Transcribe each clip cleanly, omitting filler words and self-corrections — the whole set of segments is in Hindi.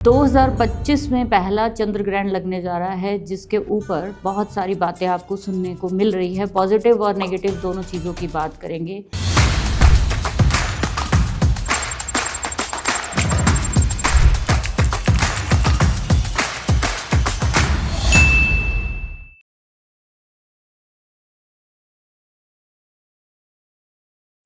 2025 में पहला चंद्र ग्रहण लगने जा रहा है, जिसके ऊपर बहुत सारी बातें आपको सुनने को मिल रही है। पॉजिटिव और नेगेटिव दोनों चीज़ों की बात करेंगे।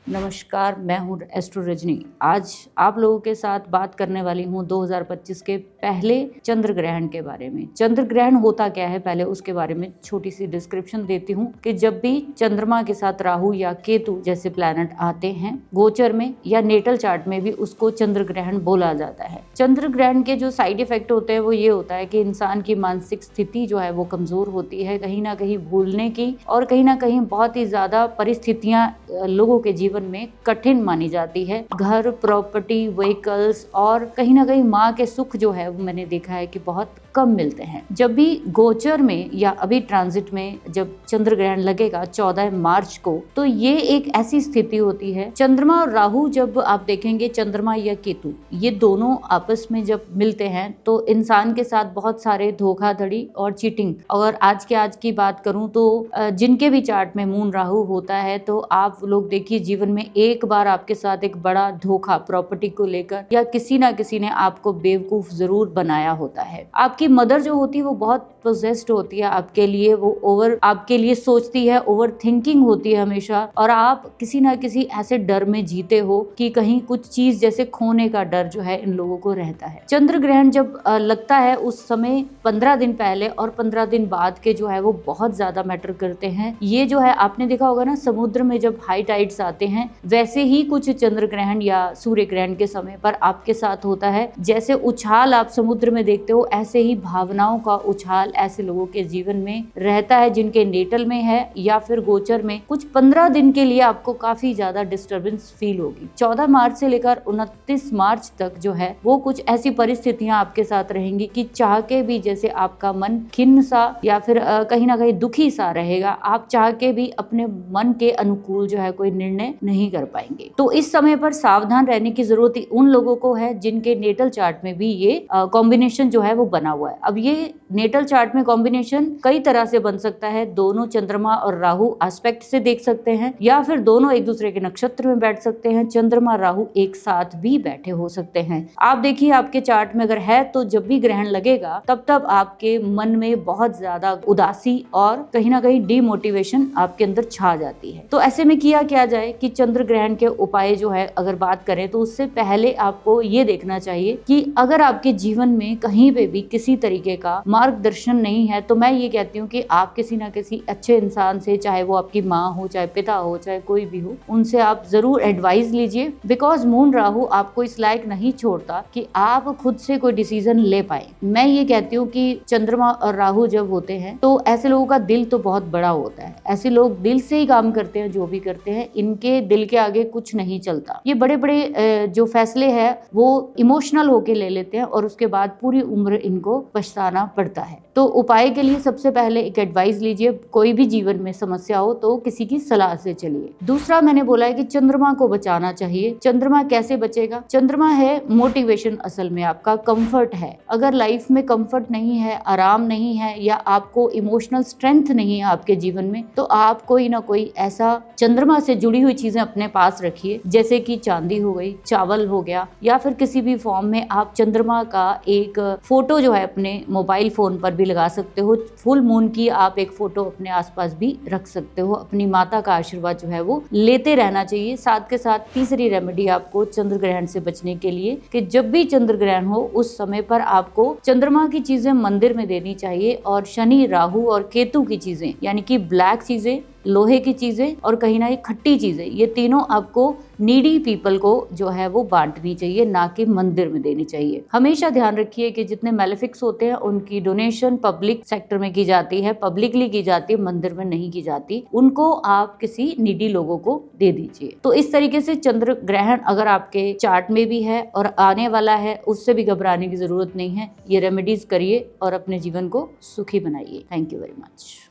नमस्कार, मैं हूँ एस्ट्रो रजनी। आज आप लोगों के साथ बात करने वाली हूँ 2025 के पहले चंद्र ग्रहण के बारे में। चंद्र ग्रहण होता क्या है, पहले उसके बारे में छोटी सी डिस्क्रिप्शन देती हूँ कि जब भी चंद्रमा के साथ राहु या केतु जैसे प्लैनेट आते हैं गोचर में या नेटल चार्ट में भी उसको चंद्र ग्रहण बोला जाता है। चंद्र ग्रहण के जो साइड इफेक्ट होते हैं वो ये होता है कि इंसान की मानसिक स्थिति जो है वो कमजोर होती है, कहीं ना कहीं भूलने की और कहीं ना कहीं बहुत ही ज्यादा परिस्थितियां लोगों के जीवन में कठिन मानी जाती है। घर, प्रॉपर्टी, व्हीकल्स और कहीं ना कहीं माँ के सुख जो है वो मैंने देखा है कि बहुत कम मिलते हैं। जब भी गोचर में या अभी ट्रांजिट में जब चंद्र ग्रहण लगेगा 14 मार्च को, तो ये एक ऐसी स्थिति होती है। चंद्रमा और राहु जब आप देखेंगे, चंद्रमा या केतु ये दोनों आपस में जब मिलते हैं तो इंसान के साथ बहुत सारे धोखाधड़ी और चीटिंग। और आज की बात करूं तो जिनके भी चार्ट में मून राहु होता है तो आप लोग देखिए जीवन में एक बार आपके साथ एक बड़ा धोखा प्रॉपर्टी को लेकर या किसी ना किसी ने आपको बेवकूफ जरूर बनाया होता है। आपकी मदर जो होती है वो बहुत पोजेस्ड होती है आपके लिए, वो आपके लिए सोचती है, ओवर थिंकिंग होती है हमेशा, और आप किसी ना किसी ऐसे डर में जीते हो कि कहीं कुछ चीज जैसे खोने का डर जो है इन लोगों को रहता है। चंद्र ग्रहण जब लगता है उस समय 15 दिन पहले और 15 दिन बाद के जो है वो बहुत ज्यादा मैटर करते हैं। ये जो है आपने देखा होगा ना, समुद्र में जब हाई टाइड्स आते हैं वैसे ही कुछ चंद्र ग्रहण या सूर्य ग्रहण के समय पर आपके साथ होता है। जैसे उछाल आप समुद्र में देखते हो, ऐसे ही भावनाओं का उछाल ऐसे लोगों के जीवन में रहता है जिनके नेटल में है या फिर गोचर में। कुछ 15 दिन के लिए आपको काफी ज्यादा डिस्टर्बेंस फील होगी। 14 मार्च से लेकर 29 मार्च तक जो है वो कुछ ऐसी परिस्थितियां आपके साथ रहेंगी कि चाह के भी जैसे आपका मन खिन्न सा या फिर कहीं ना कहीं दुखी सा रहेगा। आप चाह के भी अपने मन के अनुकूल जो है कोई निर्णय नहीं कर पाएंगे। तो इस समय पर सावधान रहने की जरूरत उन लोगों को है जिनके नेटल चार्ट में भी ये कॉम्बिनेशन जो है वो बना हुआ है। अब ये नेटल चार्ट में कॉम्बिनेशन कई तरह से बन सकता है। दोनों चंद्रमा और राहु एस्पेक्ट से देख सकते हैं या फिर दोनों एक दूसरे के नक्षत्र में बैठ सकते हैं। चंद्रमा राहु एक साथ भी बैठे हो सकते हैं। आप देखिए आपके चार्ट में अगर है तो जब भी ग्रहण लगेगा तब आपके मन में बहुत ज्यादा उदासी और कहीं ना कहीं डिमोटिवेशन आपके अंदर छा जाती है। तो ऐसे में किया क्या जाए कि चंद्र ग्रहण के उपाय जो है अगर बात करें तो उससे पहले आपको ये देखना चाहिए कि अगर आपके जीवन में कहीं पे भी किसी तरीके का मार्गदर्शन नहीं है तो मैं ये कहती हूँ कि आप किसी ना किसी अच्छे इंसान से, चाहे वो आपकी माँ हो, चाहे पिता हो, चाहे कोई भी हो, उनसे आप जरूर एडवाइस लीजिए। बिकॉज मून राहु आपको इस लायक नहीं छोड़ता कि आप खुद से कोई डिसीजन ले पाए। मैं ये कहती हूँ कि चंद्रमा और राहु जब होते हैं तो ऐसे लोगों का दिल तो बहुत बड़ा होता है। ऐसे लोग दिल से ही काम करते हैं, जो भी करते हैं इनके दिल के आगे कुछ नहीं चलता। ये बड़े बड़े जो फैसले हैं वो इमोशनल होके ले लेते हैं और उसके बाद पूरी उम्र इनको पछताना पड़ता है। तो उपाय के लिए सबसे पहले एक एडवाइस लीजिए। कोई भी जीवन में समस्या हो तो किसी की सलाह से चलिए। दूसरा मैंने बोला है कि चंद्रमा को बचाना चाहिए। चंद्रमा कैसे बचेगा? चंद्रमा है मोटिवेशन, असल में आपका कंफर्ट है। अगर लाइफ में कंफर्ट नहीं है, आराम नहीं है या आपको इमोशनल स्ट्रेंथ नहीं है आपके जीवन में, तो आप कोई ना कोई ऐसा चंद्रमा से जुड़ी हुई चीजें अपने पास रखिए, जैसे कि चांदी हो गई, चावल हो गया, या फिर किसी भी फॉर्म में आप चंद्रमा का एक फोटो जो है अपने मोबाइल फोन पर भी लगा सकते हो। फुल मून की आप एक फोटो अपने आसपास भी रख सकते हो। अपनी माता का आशीर्वाद जो है वो लेते रहना चाहिए। साथ के साथ तीसरी रेमेडी आपको चंद्र ग्रहण से बचने के लिए कि जब भी चंद्र ग्रहण हो उस समय पर आपको चंद्रमा की चीजें मंदिर में देनी चाहिए और शनि, राहु और केतु की चीजें यानी कि ब्लैक चीजें, लोहे की चीजें और कहीं ना कहीं खट्टी चीजें, ये तीनों आपको नीडी पीपल को जो है वो बांटनी चाहिए, ना कि मंदिर में देनी चाहिए। हमेशा ध्यान रखिए कि जितने मेलेफिक्स होते हैं उनकी डोनेशन पब्लिक सेक्टर में की जाती है, पब्लिकली की जाती है, मंदिर में नहीं की जाती। उनको आप किसी नीडी लोगों को दे दीजिए। तो इस तरीके से चंद्र ग्रहण अगर आपके चार्ट में भी है और आने वाला है, उससे भी घबराने की जरूरत नहीं है। ये रेमेडीज करिए और अपने जीवन को सुखी बनाइए। Thank you very much.